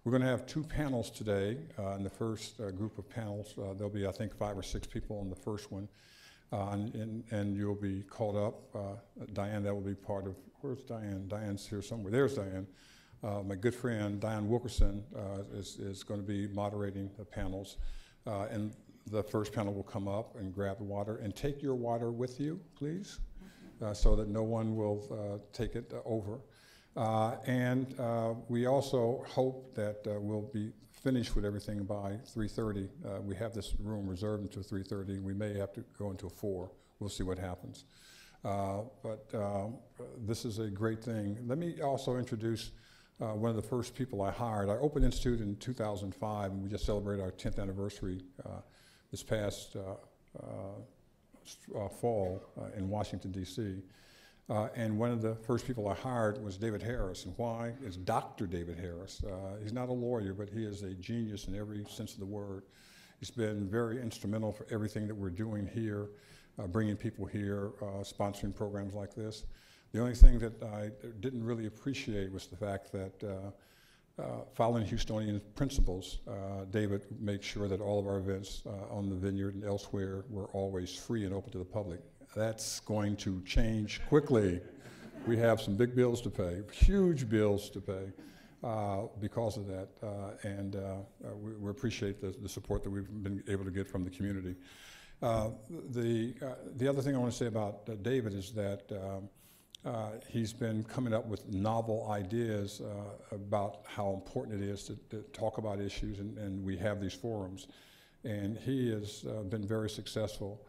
We're going to have 2 panels today. In the first group of panels, there'll be, I think, 5 or 6 people in the first one. And you'll be called up. Diane, that will be part of, where's Diane? Diane's here somewhere. There's Diane. My good friend, Diane Wilkerson, is going to be moderating the panels. And the first panel will come up and grab the water. And take your water with you, please, so that no one will take it over. And we also hope that we'll be finished with everything by 3:30. We have this room reserved until 3:30. We may have to go into 4. We'll see what happens. But this is a great thing. Let me also introduce one of the first people I hired. I opened the Institute in 2005, and we just celebrated our 10th anniversary this past fall in Washington, D.C. And one of the first people I hired was David Harris. And why? It's Dr. David Harris. He's not a lawyer, but he is a genius in every sense of the word. He's been very instrumental for everything that we're doing here, bringing people here, sponsoring programs like this. The only thing that I didn't really appreciate was the fact that following Houstonian principles, David makes sure that all of our events on the vineyard and elsewhere were always free and open to the public. That's going to change quickly. We have some big bills to pay, huge bills to pay because of that, and we appreciate the support that we've been able to get from the community. The other thing I want to say about David is that he's been coming up with novel ideas about how important it is to talk about issues, and we have these forums. And he has been very successful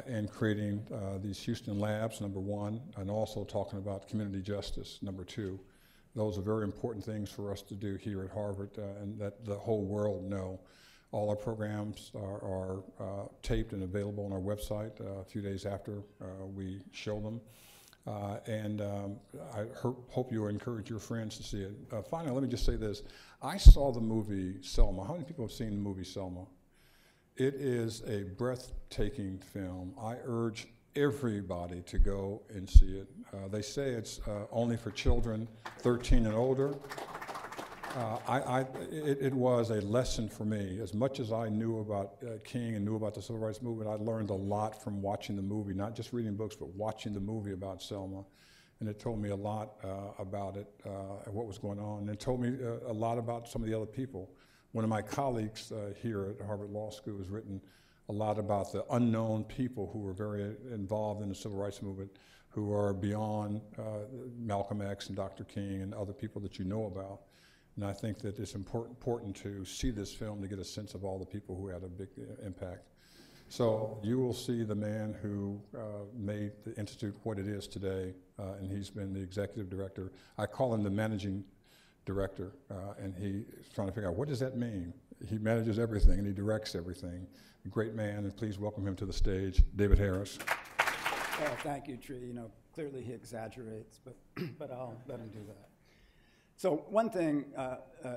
in creating these Houston labs, number 1, and also talking about community justice, number 2. Those are very important things for us to do here at Harvard, and that the whole world know. All our programs are taped and available on our website a few days after we show them. I hope you'll encourage your friends to see it. Finally, let me just say this. I saw the movie Selma. How many people have seen the movie Selma? It is a breathtaking film. I urge everybody to go and see it. They say it's only for children 13 and older. It was a lesson for me. As much as I knew about King and knew about the Civil Rights Movement, I learned a lot from watching the movie, not just reading books, but watching the movie about Selma. And it told me a lot about it and what was going on. And it told me a lot about some of the other people. One of my colleagues here at Harvard Law School has written a lot about the unknown people who were very involved in the Civil Rights Movement, who are beyond Malcolm X and Dr. King and other people that you know about. And I think that it's important to see this film to get a sense of all the people who had a big impact. So you will see the man who made the Institute what it is today, and he's been the executive director. I call him the managing director, and he's trying to figure out what does that mean. He manages everything and he directs everything. A great man, and please welcome him to the stage, David Harris. Oh, thank you, Tree. You know, clearly he exaggerates, but I'll let him do that. So one thing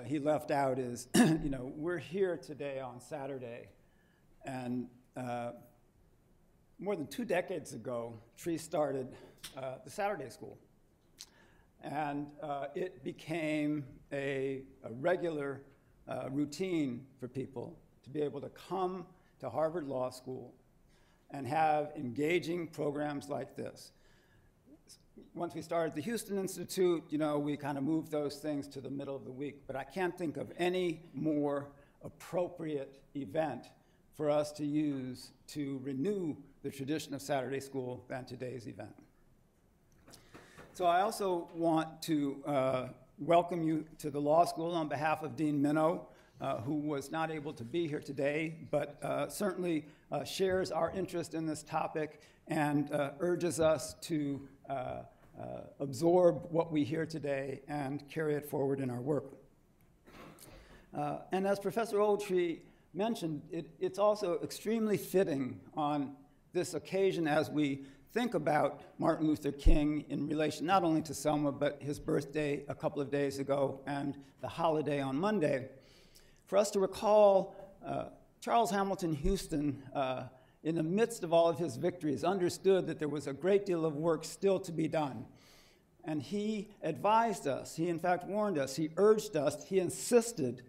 he left out is, you know, we're here today on Saturday, and more than 2 decades ago, Tree started the Saturday School. And it became a regular routine for people to be able to come to Harvard Law School and have engaging programs like this. Once we started the Houston Institute, you know, we kind of moved those things to the middle of the week, but I can't think of any more appropriate event for us to use to renew the tradition of Saturday School than today's event. So I also want to welcome you to the law school on behalf of Dean Minow, who was not able to be here today, but certainly shares our interest in this topic and urges us to absorb what we hear today and carry it forward in our work. And as Professor Ogletree mentioned, it's also extremely fitting on this occasion as we think about Martin Luther King in relation not only to Selma, but his birthday a couple of days ago and the holiday on Monday, for us to recall Charles Hamilton Houston, in the midst of all of his victories, understood that there was a great deal of work still to be done. And he advised us, he in fact warned us, he urged us, he insisted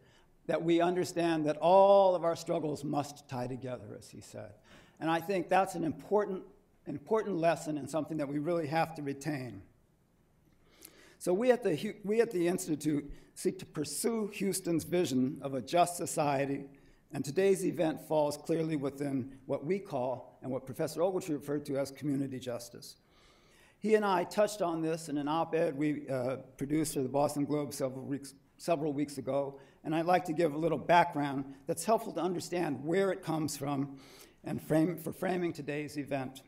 that we understand that all of our struggles must tie together, as he said. And I think that's an important lesson and something that we really have to retain. So we at the Institute seek to pursue Houston's vision of a just society, and today's event falls clearly within what we call, and what Professor Ogletree referred to as, community justice. He and I touched on this in an op-ed we produced for the Boston Globe several weeks ago, and I'd like to give a little background that's helpful to understand where it comes from and for framing today's event.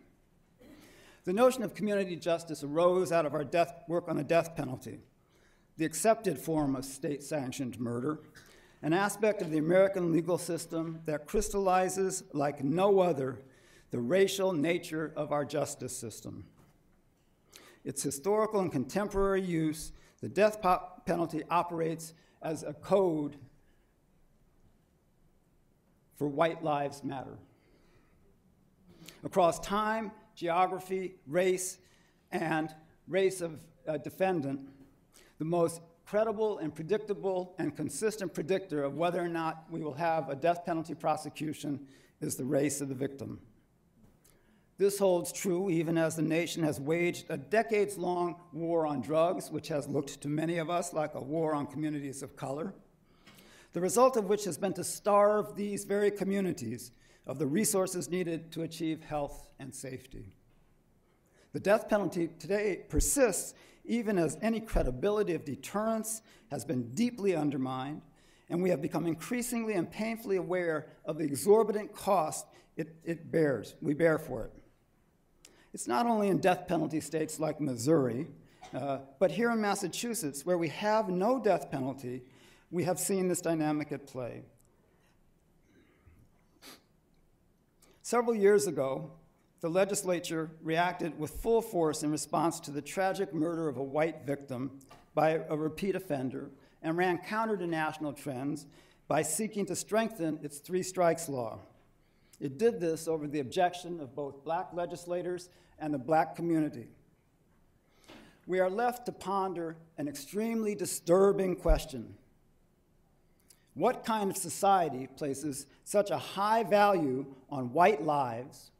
The notion of community justice arose out of our work on the death penalty, the accepted form of state-sanctioned murder, an aspect of the American legal system that crystallizes like no other the racial nature of our justice system. Its historical and contemporary use, the death penalty operates as a code for white lives matter. Across time, geography, race, and race of defendant, the most credible and predictable and consistent predictor of whether or not we will have a death penalty prosecution is the race of the victim. This holds true even as the nation has waged a decades-long war on drugs, which has looked to many of us like a war on communities of color, the result of which has been to starve these very communities of the resources needed to achieve health and safety. The death penalty today persists even as any credibility of deterrence has been deeply undermined, and we have become increasingly and painfully aware of the exorbitant cost we bear for it. It's not only in death penalty states like Missouri, but here in Massachusetts, where we have no death penalty, we have seen this dynamic at play. Several years ago, the legislature reacted with full force in response to the tragic murder of a white victim by a repeat offender and ran counter to national trends by seeking to strengthen its three strikes law. It did this over the objection of both black legislators and the black community. We are left to ponder an extremely disturbing question. What kind of society places such a high value on white lives,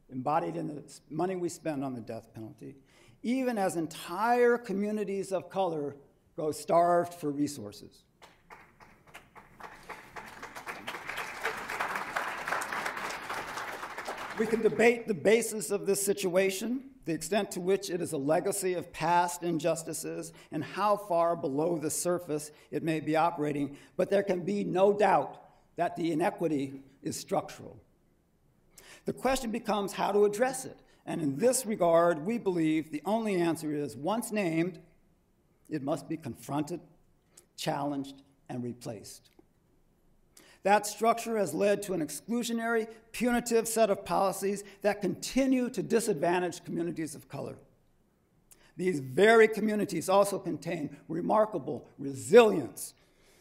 embodied in the money we spend on the death penalty, even as entire communities of color go starved for resources? We can debate the basis of this situation, the extent to which it is a legacy of past injustices, and how far below the surface it may be operating, but there can be no doubt that the inequity is structural. The question becomes how to address it, and in this regard, we believe the only answer is, once named, it must be confronted, challenged, and replaced. That structure has led to an exclusionary, punitive set of policies that continue to disadvantage communities of color. These very communities also contain remarkable resilience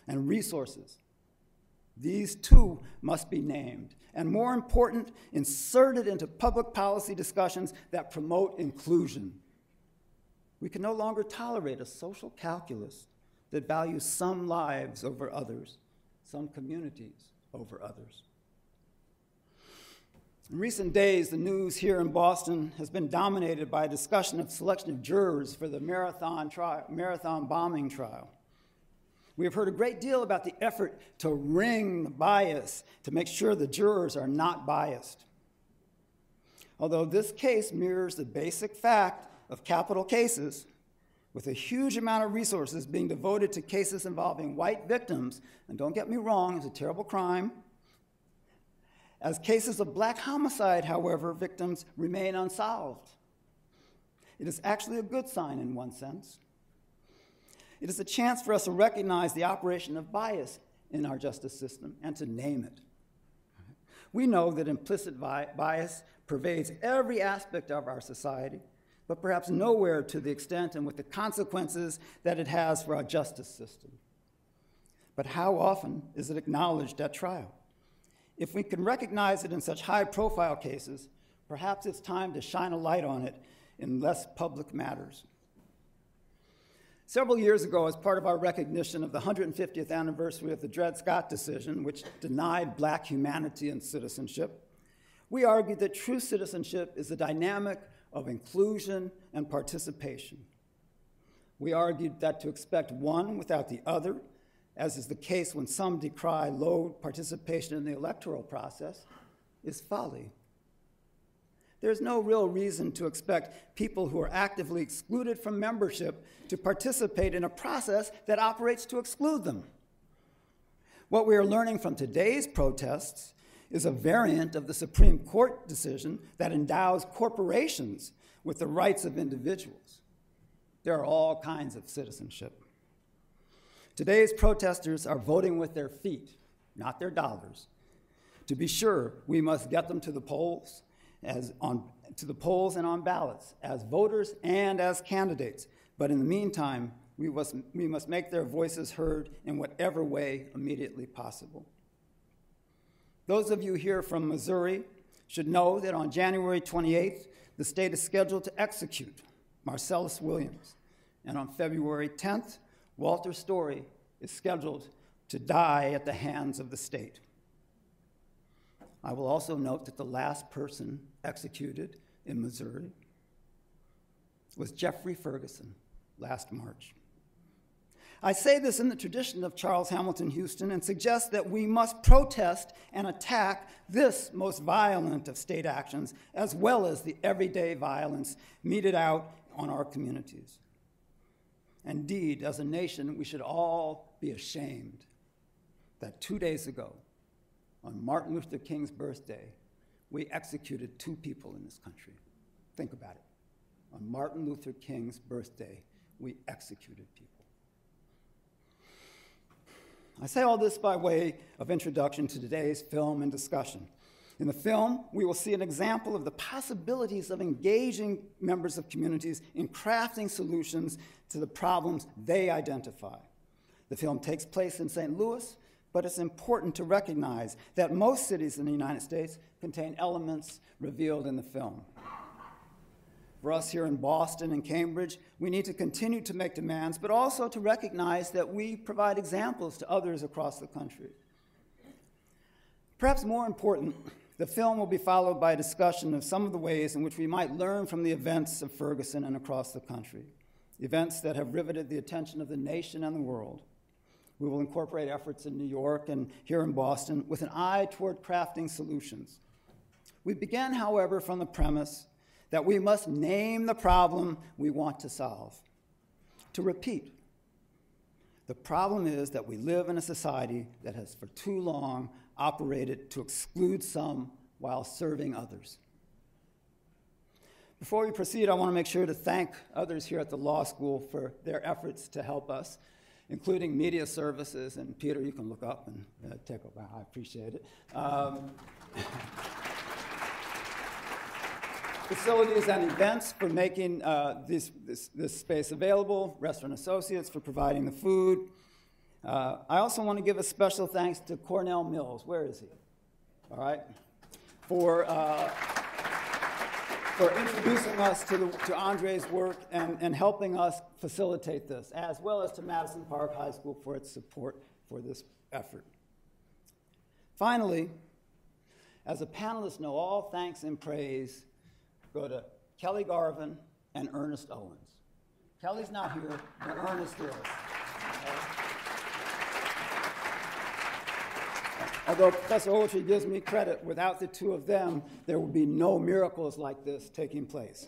and resources. These too must be named, and more important, inserted into public policy discussions that promote inclusion. We can no longer tolerate a social calculus that values some lives over others, some communities over others. In recent days, the news here in Boston has been dominated by a discussion of selection of jurors for the marathon bombing trial. We have heard a great deal about the effort to wring the bias, to make sure the jurors are not biased. Although this case mirrors the basic fact of capital cases, with a huge amount of resources being devoted to cases involving white victims, and don't get me wrong, it's a terrible crime. As cases of black homicide, however, victims remain unsolved. It is actually a good sign in one sense. It is a chance for us to recognize the operation of bias in our justice system and to name it. We know that implicit bias pervades every aspect of our society, but perhaps nowhere to the extent and with the consequences that it has for our justice system. But how often is it acknowledged at trial? If we can recognize it in such high-profile cases, perhaps it's time to shine a light on it in less public matters. Several years ago, as part of our recognition of the 150th anniversary of the Dred Scott decision, which denied black humanity and citizenship, we argued that true citizenship is a dynamic of inclusion and participation. We argued that to expect one without the other, as is the case when some decry low participation in the electoral process, is folly. There's no real reason to expect people who are actively excluded from membership to participate in a process that operates to exclude them. What we are learning from today's protests is a variant of the Supreme Court decision that endows corporations with the rights of individuals. There are all kinds of citizenship. Today's protesters are voting with their feet, not their dollars. To be sure, we must get them to the polls and on ballots as voters and as candidates. But in the meantime, we must make their voices heard in whatever way immediately possible. Those of you here from Missouri should know that on January 28th, the state is scheduled to execute Marcellus Williams. And on February 10th, Walter Story is scheduled to die at the hands of the state. I will also note that the last person executed in Missouri was Jeffrey Ferguson last March. I say this in the tradition of Charles Hamilton Houston and suggest that we must protest and attack this most violent of state actions, as well as the everyday violence meted out on our communities. Indeed, as a nation, we should all be ashamed that 2 days ago, on Martin Luther King's birthday, we executed 2 people in this country. Think about it. On Martin Luther King's birthday, we executed people. I say all this by way of introduction to today's film and discussion. In the film, we will see an example of the possibilities of engaging members of communities in crafting solutions to the problems they identify. The film takes place in St. Louis, but it's important to recognize that most cities in the United States contain elements revealed in the film. For us here in Boston and Cambridge, we need to continue to make demands, but also to recognize that we provide examples to others across the country. Perhaps more important, the film will be followed by a discussion of some of the ways in which we might learn from the events of Ferguson and across the country, events that have riveted the attention of the nation and the world. We will incorporate efforts in New York and here in Boston with an eye toward crafting solutions. We begin, however, from the premise that we must name the problem we want to solve. To repeat, the problem is that we live in a society that has for too long operated to exclude some while serving others. Before we proceed, I want to make sure to thank others here at the law school for their efforts to help us, including media services, and Peter, you can look up and take a bow. I appreciate it. Facilities and events for making this space available, Restaurant Associates for providing the food. I also want to give a special thanks to Cornell Mills. Where is he? All right. For introducing us to Andre's work and helping us facilitate this, as well as to Madison Park High School for its support for this effort. Finally, as a panelist know, all thanks and praise go to Kelly Garvin and Ernest Owens. Kelly's not here, but Ernest is. Although Professor Ogletree gives me credit, without the two of them, there would be no miracles like this taking place.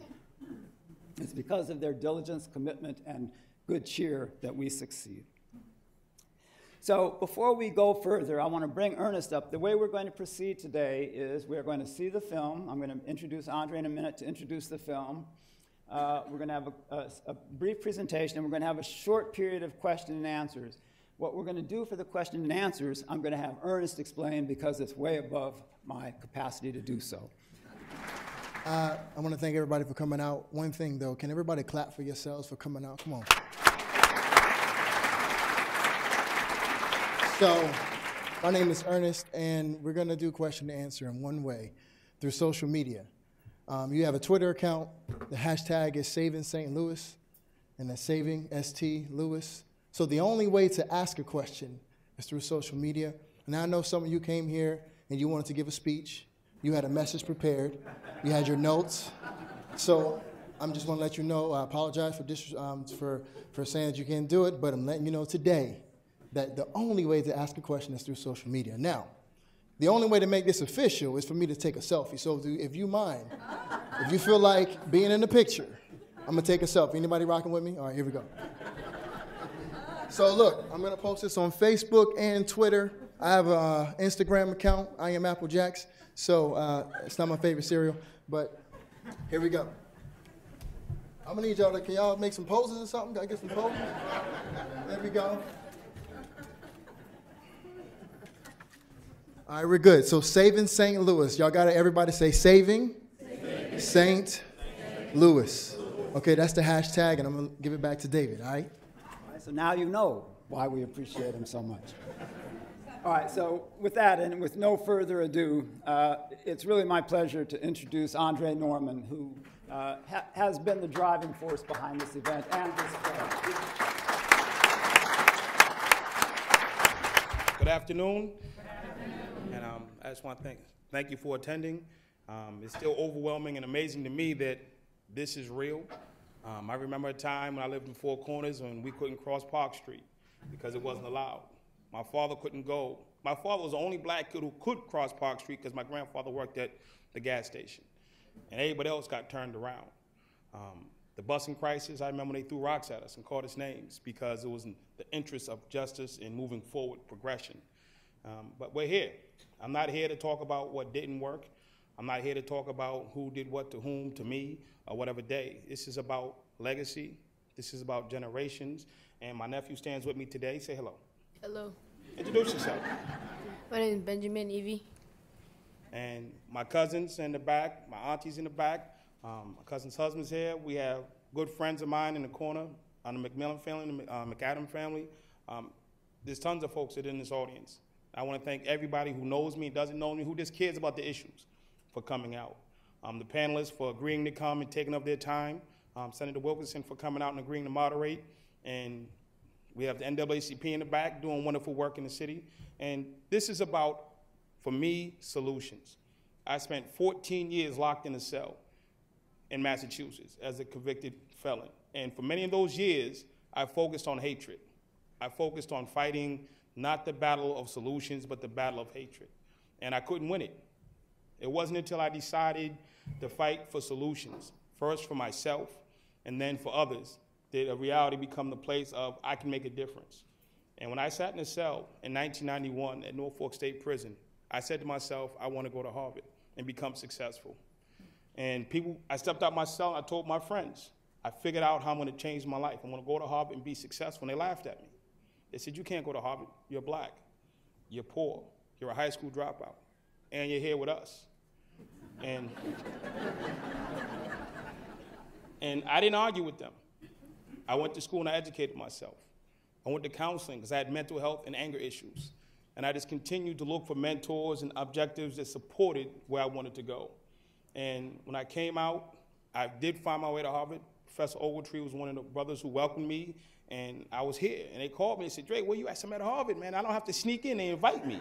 It's because of their diligence, commitment, and good cheer that we succeed. So before we go further, I want to bring Ernest up. The way we're going to proceed today is we're going to see the film. I'm going to introduce Andre in a minute to introduce the film. We're going to have a brief presentation, and we're going to have a short period of question and answers. What we're going to do for the question and answers, I'm going to have Ernest explain because it's way above my capacity to do so. I want to thank everybody for coming out. One thing, though, can everybody clap for yourselves for coming out? Come on. So, my name is Ernest, and we're going to do question and answer in one way, through social media. You have a Twitter account. The hashtag is Saving St. Louis. and that's saving, ST, Lewis. So the only way to ask a question is through social media. And I know some of you came here and you wanted to give a speech. You had a message prepared. You had your notes. So I'm just want to let you know, I apologize for saying that you can't do it, but I'm letting you know today that the only way to ask a question is through social media. Now, the only way to make this official is for me to take a selfie. So if you mind, if you feel like being in the picture, I'm going to take a selfie. Anybody rocking with me? All right, here we go. So look, I'm going to post this on Facebook and Twitter. I have an Instagram account. I am Applejacks. So it's not my favorite cereal, but here we go. I'm going to need y'all to, can y'all make some poses or something? Can I get some poses? There we go. All right, we're good. So saving St. Louis. Y'all got to, everybody say saving St. Louis. Okay, that's the hashtag, and I'm going to give it back to David, all right? All right, so now you know why we appreciate him so much. All right, so with that, and with no further ado, it's really my pleasure to introduce Andre Norman, who has been the driving force behind this event and this fair. Good afternoon. And I just want to thank you for attending. It's still overwhelming and amazing to me that this is real. I remember a time when I lived in Four Corners when we couldn't cross Park Street because it wasn't allowed. My father couldn't go. My father was the only black kid who could cross Park Street because my grandfather worked at the gas station. And everybody else got turned around. The busing crisis, I remember they threw rocks at us and called us names because it was in the interest of justice and moving forward, progression. But we're here. I'm not here to talk about what didn't work. I'm not here to talk about who did what to whom, to me, or whatever day. This is about legacy. This is about generations. And my nephew stands with me today. Say hello. Hello. Introduce yourself. My name is Benjamin Evie. And my cousins in the back, my auntie's in the back, my cousin's husband's here. We have good friends of mine in the corner, on the McMillan family, the McAdam family. There's tons of folks that are in this audience. I want to thank everybody who knows me, doesn't know me, who just cares about the issues for coming out. The panelists for agreeing to come and taking up their time. Senator Wilkinson for coming out and agreeing to moderate. And we have the NAACP in the back doing wonderful work in the city. And this is about, for me, solutions. I spent 14 years locked in a cell in Massachusetts as a convicted felon. And for many of those years, I focused on hatred. I focused on fighting not the battle of solutions, but the battle of hatred. And I couldn't win it. It wasn't until I decided to fight for solutions, first for myself and then for others, did a reality become the place of I can make a difference. And when I sat in a cell in 1991 at Norfolk State Prison, I said to myself, I want to go to Harvard and become successful. And I stepped out my cell and I told my friends, I figured out how I'm going to change my life. I'm going to go to Harvard and be successful. And they laughed at me. They said, you can't go to Harvard. You're black. You're poor. You're a high school dropout. And you're here with us. And I didn't argue with them. I went to school and I educated myself. I went to counseling because I had mental health and anger issues. And I just continued to look for mentors and objectives that supported where I wanted to go. And when I came out, I did find my way to Harvard. Professor Ogletree was one of the brothers who welcomed me, and I was here. And they called me and said, Dre, where you at? I'm at Harvard, man. I don't have to sneak in. They invite me.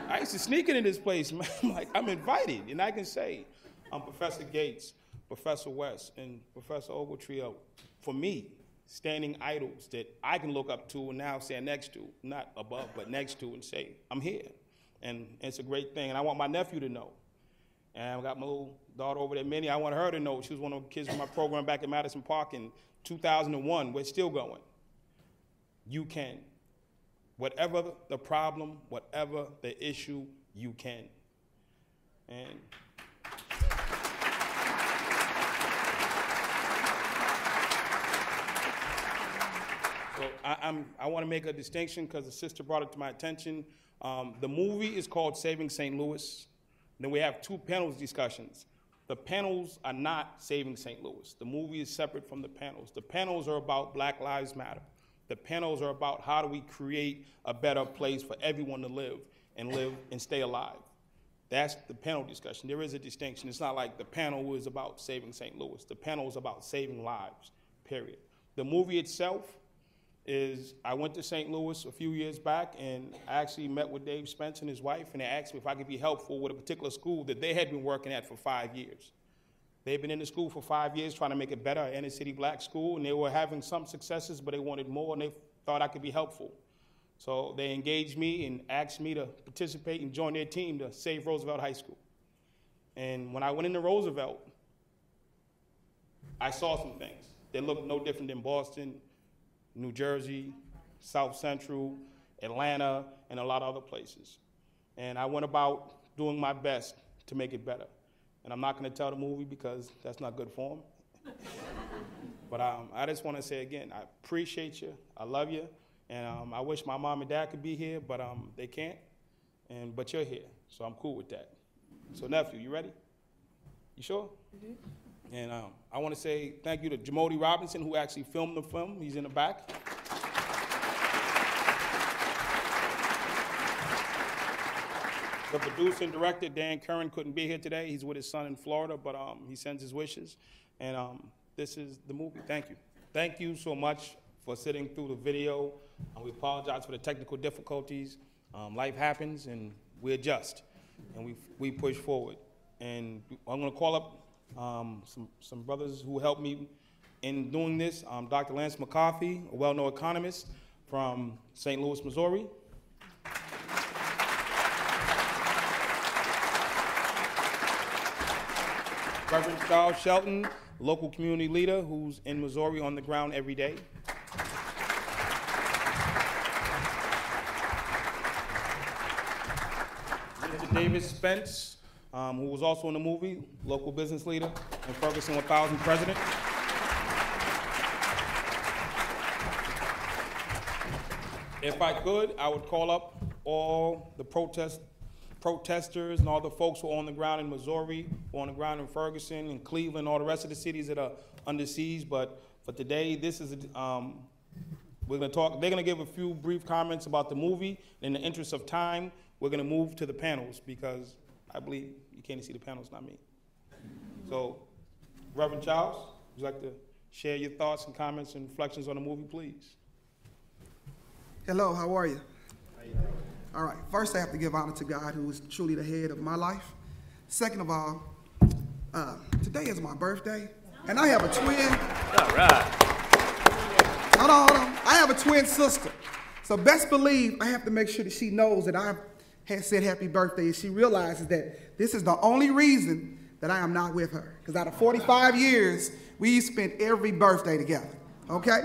I used to sneak into this place, man. I'm like, I'm invited. And I can say, Professor Gates, Professor West, and Professor Ogletree are, for me, standing idols that I can look up to and now stand next to, not above, but next to, and say, I'm here. And it's a great thing. And I want my nephew to know. And I've got my little daughter over there, Minnie. I want her to know. She was one of the kids in my program back at Madison Park in 2001. We're still going. You can. Whatever the problem, whatever the issue, you can. And so I want to make a distinction because the sister brought it to my attention. The movie is called Saving St. Louis. Then we have two panels discussions. The panels are not Saving St. Louis. The movie is separate from the panels. The panels are about Black Lives Matter. The panels are about how do we create a better place for everyone to live and stay alive. That's the panel discussion. There is a distinction. It's not like the panel is about saving St. Louis. The panel is about saving lives, period. The movie itself is, I went to St. Louis a few years back, and I actually met with Dave Spence and his wife, and they asked me if I could be helpful with a particular school that they had been working at for 5 years. They've been in the school for 5 years trying to make it better, an inner city black school, and they were having some successes, but they wanted more, and they thought I could be helpful. So they engaged me and asked me to participate and join their team to save Roosevelt High School. And when I went into Roosevelt, I saw some things that looked no different than Boston, New Jersey, South Central, Atlanta, and a lot of other places. And I went about doing my best to make it better. And I'm not going to tell the movie because that's not good form. But I just want to say again, I appreciate you, I love you, and I wish my mom and dad could be here, but they can't. But you're here, so I'm cool with that. So nephew, you ready? You sure? Mm-hmm. And I want to say thank you to Jamodi Robinson, who actually filmed the film. He's in the back. The producer and director, Dan Curran, couldn't be here today. He's with his son in Florida, but he sends his wishes. And this is the movie. Thank you. Thank you so much for sitting through the video. We apologize for the technical difficulties. Life happens, and we adjust, and we push forward. And I'm going to call up some brothers who helped me in doing this. Dr. Lance McCarthy, a well-known economist from St. Louis, Missouri. Reverend Charles Shelton, local community leader who's in Missouri on the ground every day. Mr. David Spence, who was also in the movie, local business leader and Ferguson 1000 president. If I could, I would call up all the protesters and all the folks who are on the ground in Missouri, who are on the ground in Ferguson and Cleveland, all the rest of the cities that are under siege. But for today, this is, we're gonna talk, they're gonna give a few brief comments about the movie. In the interest of time, we're gonna move to the panels because I believe you can't see the panels, not me. So, Reverend Charles, would you like to share your thoughts and comments and reflections on the movie, please? Hello, how are you? All right, first I have to give honor to God, who is truly the head of my life. Second of all, today is my birthday, and I have a twin. All right. Hold on. I have a twin sister. So best believe I have to make sure that she knows that I had said happy birthday, and she realizes that this is the only reason that I am not with her. Because out of 45 years, we spent every birthday together, okay?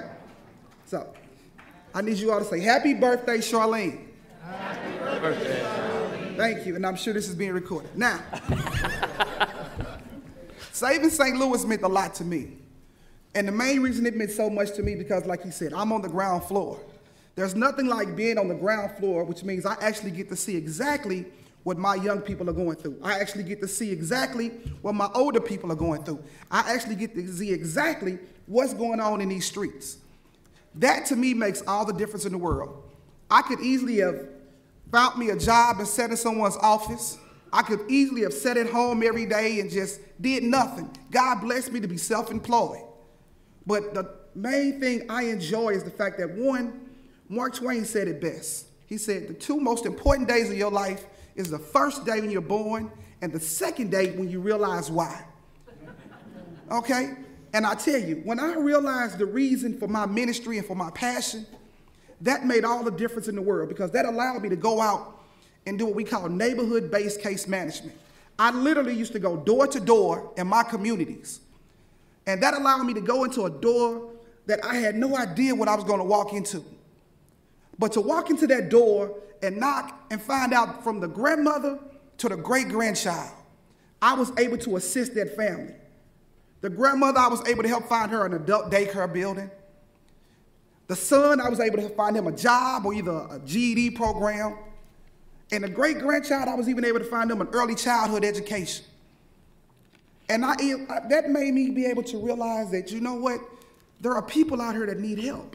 So I need you all to say, happy birthday, Charlene. Happy birthday, Charlene. Thank you, and I'm sure this is being recorded. Now, saving St. Louis meant a lot to me. And the main reason it meant so much to me because, like he said, I'm on the ground floor. There's nothing like being on the ground floor, which means I actually get to see exactly what my young people are going through. I actually get to see exactly what my older people are going through. I actually get to see exactly what's going on in these streets. That, to me, makes all the difference in the world. I could easily have found me a job and sat in someone's office. I could easily have sat at home every day and just did nothing. God blessed me to be self-employed. But the main thing I enjoy is the fact that, one, Mark Twain said it best. He said the two most important days of your life is the first day when you're born and the second day when you realize why. Okay? And I tell you, when I realized the reason for my ministry and for my passion, that made all the difference in the world because that allowed me to go out and do what we call neighborhood-based case management. I literally used to go door to door in my communities. And that allowed me to go into a door that I had no idea what I was going to walk into. But to walk into that door and knock and find out from the grandmother to the great-grandchild, I was able to assist that family. The grandmother, I was able to help find her an adult daycare building. The son, I was able to find him a job or either a GED program. And the great-grandchild, I was even able to find him an early childhood education. And that made me be able to realize that, you know what, there are people out here that need help.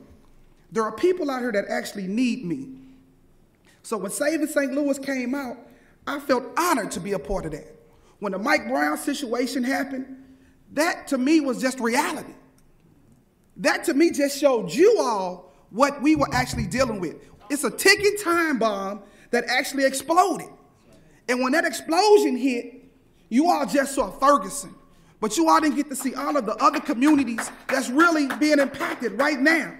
There are people out here that actually need me. So when Saving St. Louis came out, I felt honored to be a part of that. When the Mike Brown situation happened, that to me was just reality. That to me just showed you all what we were actually dealing with. It's a ticking time bomb that actually exploded. And when that explosion hit, you all just saw Ferguson, but you all didn't get to see all of the other communities that's really being impacted right now.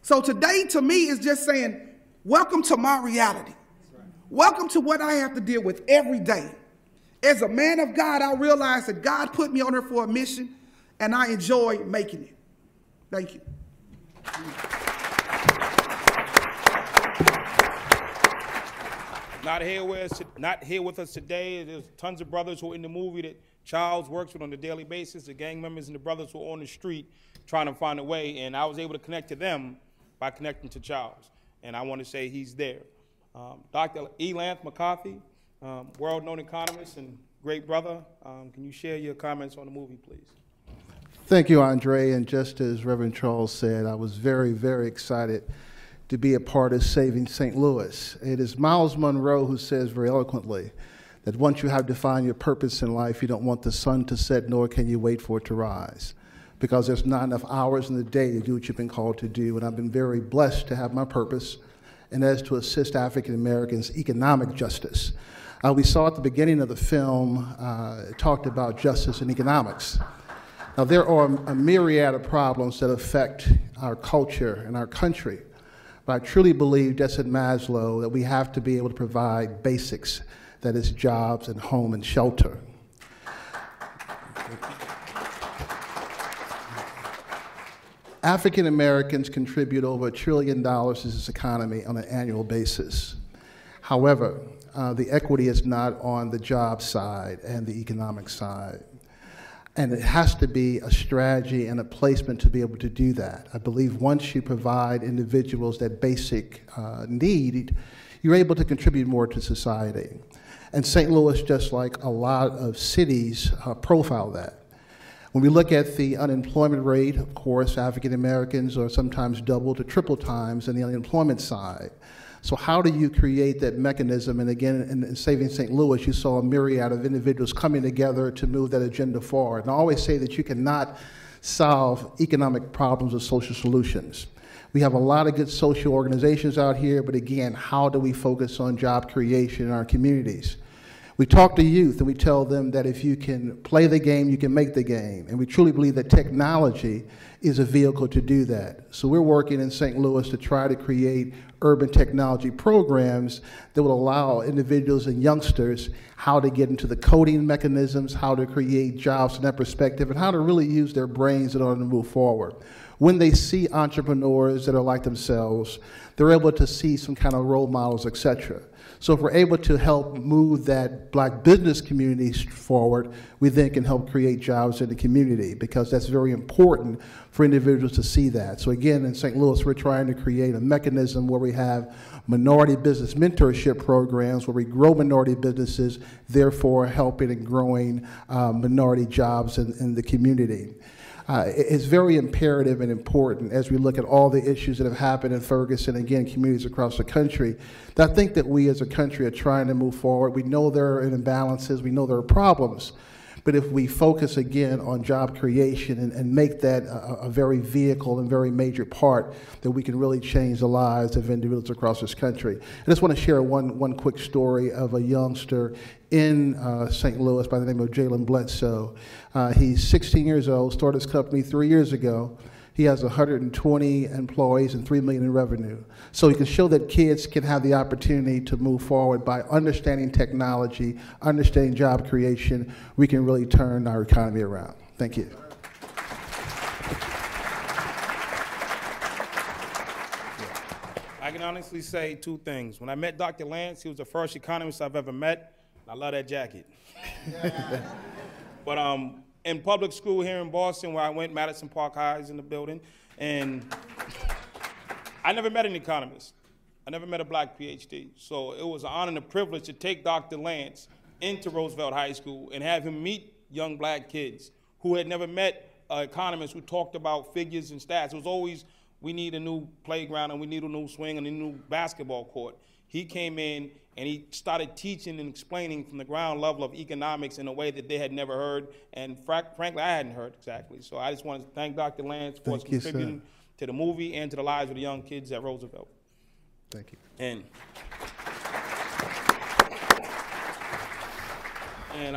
So today, to me, is just saying, welcome to my reality. Welcome to what I have to deal with every day. As a man of God, I realize that God put me on here for a mission, and I enjoy making it. Thank you. Not here with us today. There's tons of brothers who are in the movie that Charles works with on a daily basis, the gang members and the brothers who are on the street trying to find a way, and I was able to connect to them by connecting to Charles, and I want to say he's there. Dr. E. Lance McCarthy, world-known economist and great brother, can you share your comments on the movie, please? Thank you, Andre, and just as Reverend Charles said, I was very, very excited to be a part of saving St. Louis. It is Miles Monroe who says very eloquently that once you have defined your purpose in life, you don't want the sun to set, nor can you wait for it to rise, because there's not enough hours in the day to do what you've been called to do. And I've been very blessed to have my purpose, and that is to assist African Americans' economic justice. We saw at the beginning of the film, it talked about justice and economics. Now, there are a myriad of problems that affect our culture and our country. But I truly believe, just at Maslow, that we have to be able to provide basics, that is jobs and home and shelter. African Americans contribute over $1 trillion to this economy on an annual basis. However, the equity is not on the job side and the economic side. And it has to be a strategy and a placement to be able to do that. I believe once you provide individuals that basic need, you're able to contribute more to society. And St. Louis, just like a lot of cities, profile that. When we look at the unemployment rate, of course, African Americans are sometimes double to triple times on the unemployment side. So how do you create that mechanism? And again, in Saving St. Louis, you saw a myriad of individuals coming together to move that agenda forward. And I always say that you cannot solve economic problems with social solutions. We have a lot of good social organizations out here, but again, how do we focus on job creation in our communities? We talk to youth and we tell them that if you can play the game, you can make the game. And we truly believe that technology is a vehicle to do that. So we're working in St. Louis to try to create urban technology programs that will allow individuals and youngsters how to get into the coding mechanisms, how to create jobs from that perspective, and how to really use their brains in order to move forward. When they see entrepreneurs that are like themselves, they're able to see some kind of role models, et cetera. So if we're able to help move that black business community forward, we then can help create jobs in the community, because that's very important for individuals to see that. So again, in St. Louis, we're trying to create a mechanism where we have minority business mentorship programs where we grow minority businesses, therefore helping and growing minority jobs in the community. It's very imperative and important as we look at all the issues that have happened in Ferguson, again, communities across the country, that I think that we as a country are trying to move forward. We know there are imbalances, we know there are problems, but if we focus again on job creation and make that a very vehicle and very major part, that we can really change the lives of individuals across this country. I just want to share one quick story of a youngster in St. Louis by the name of Jalen Bledsoe. He's 16 years old, started his company 3 years ago. He has 120 employees and $3 million in revenue. So he can show that kids can have the opportunity to move forward by understanding technology, understanding job creation. We can really turn our economy around. Thank you. I can honestly say two things. When I met Dr. Lance, he was the first economist I've ever met. I love that jacket. But in public school here in Boston, where I went, Madison Park High is in the building, and I never met an economist. I never met a black PhD. So it was an honor and a privilege to take Dr. Lance into Roosevelt High School and have him meet young black kids who had never met an economist who talked about figures and stats. It was always we need a new playground and we need a new swing and a new basketball court. He came in and he started teaching and explaining from the ground level of economics in a way that they had never heard, and frankly, I hadn't heard exactly. So I just want to thank Dr. Lance for contributing to the movie and to the lives of the young kids at Roosevelt. Thank you. And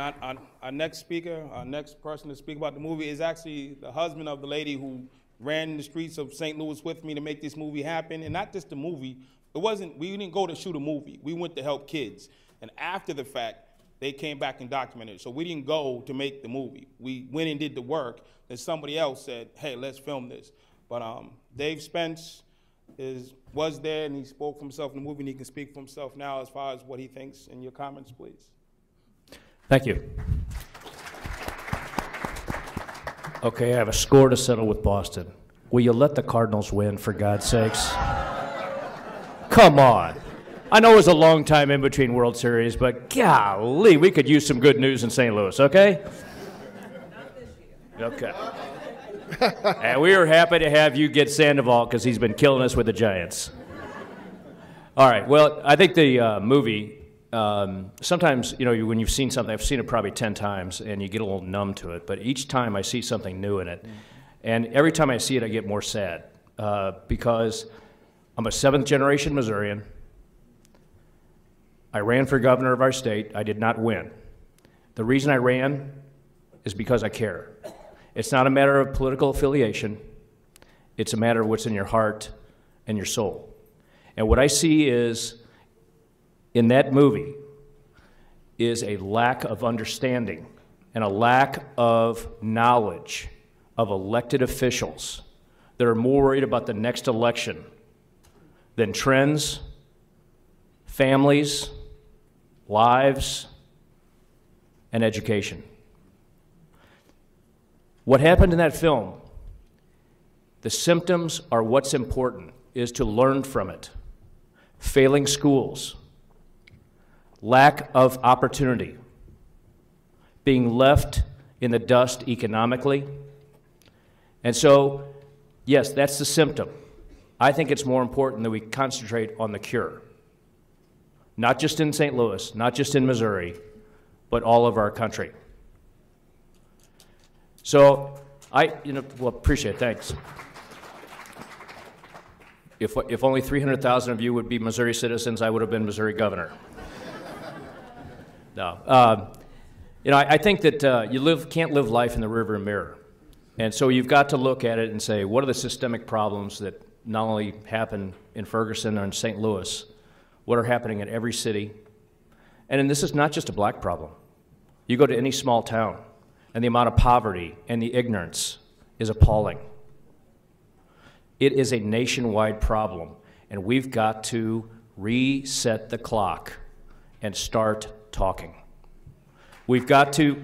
our next speaker, our next person to speak about the movie is actually the husband of the lady who ran the streets of St. Louis with me to make this movie happen. And not just the movie, we didn't go to shoot a movie. We went to help kids. And after the fact, they came back and documented it. So we didn't go to make the movie. We went and did the work. Then somebody else said, hey, let's film this. But Dave Spence was there, and he spoke for himself in the movie, and he can speak for himself now as far as what he thinks. In your comments, please. Thank you. Okay, I have a score to settle with Boston. Will you let the Cardinals win, for God's sakes? Come on. I know it was a long time in between World Series, but golly, we could use some good news in St. Louis, okay? Okay. And we are happy to have you get Sandoval because he's been killing us with the Giants. All right, well, I think the movie, sometimes, you know, when you've seen something, I've seen it probably 10 times, and you get a little numb to it, but each time I see something new in it. And every time I see it, I get more sad because I'm a 7th-generation Missourian. I ran for governor of our state. I did not win. The reason I ran is because I care. It's not a matter of political affiliation. It's a matter of what's in your heart and your soul. And what I see is, in that movie, is a lack of understanding and a lack of knowledge of elected officials that are more worried about the next election than trends, families, lives, and education. What happened in that film, the symptoms are what's important, is to learn from it. Failing schools, lack of opportunity, being left in the dust economically. And so, yes, that's the symptom. I think it's more important that we concentrate on the cure. Not just in St. Louis, not just in Missouri, but all of our country. So appreciate it, thanks. If only 300,000 of you would be Missouri citizens, I would have been Missouri governor. No, I think that you can't live life in the rearview mirror. And so you've got to look at it and say, what are the systemic problems that not only happen in Ferguson or in St. Louis, what are happening in every city? And this is not just a black problem. You go to any small town, and the amount of poverty and the ignorance is appalling. It is a nationwide problem, and we've got to reset the clock and start talking. We've got to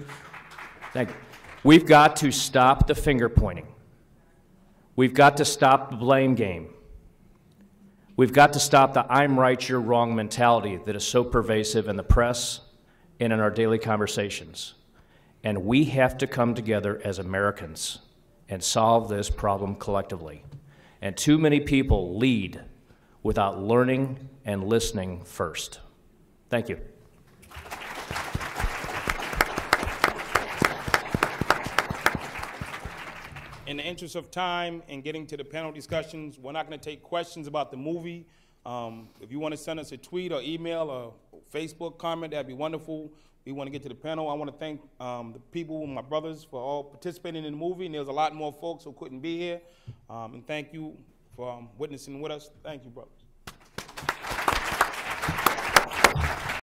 stop the finger pointing. We've got to stop the blame game. We've got to stop the I'm right, you're wrong mentality that is so pervasive in the press and in our daily conversations. And we have to come together as Americans and solve this problem collectively. And too many people lead without learning and listening first. Thank you. In the interest of time and getting to the panel discussions, we're not going to take questions about the movie. If you want to send us a tweet or email or Facebook comment, that'd be wonderful. We want to get to the panel. I want to thank the people, my brothers, for all participating in the movie. And there's a lot more folks who couldn't be here. And thank you for witnessing with us. Thank you, brother.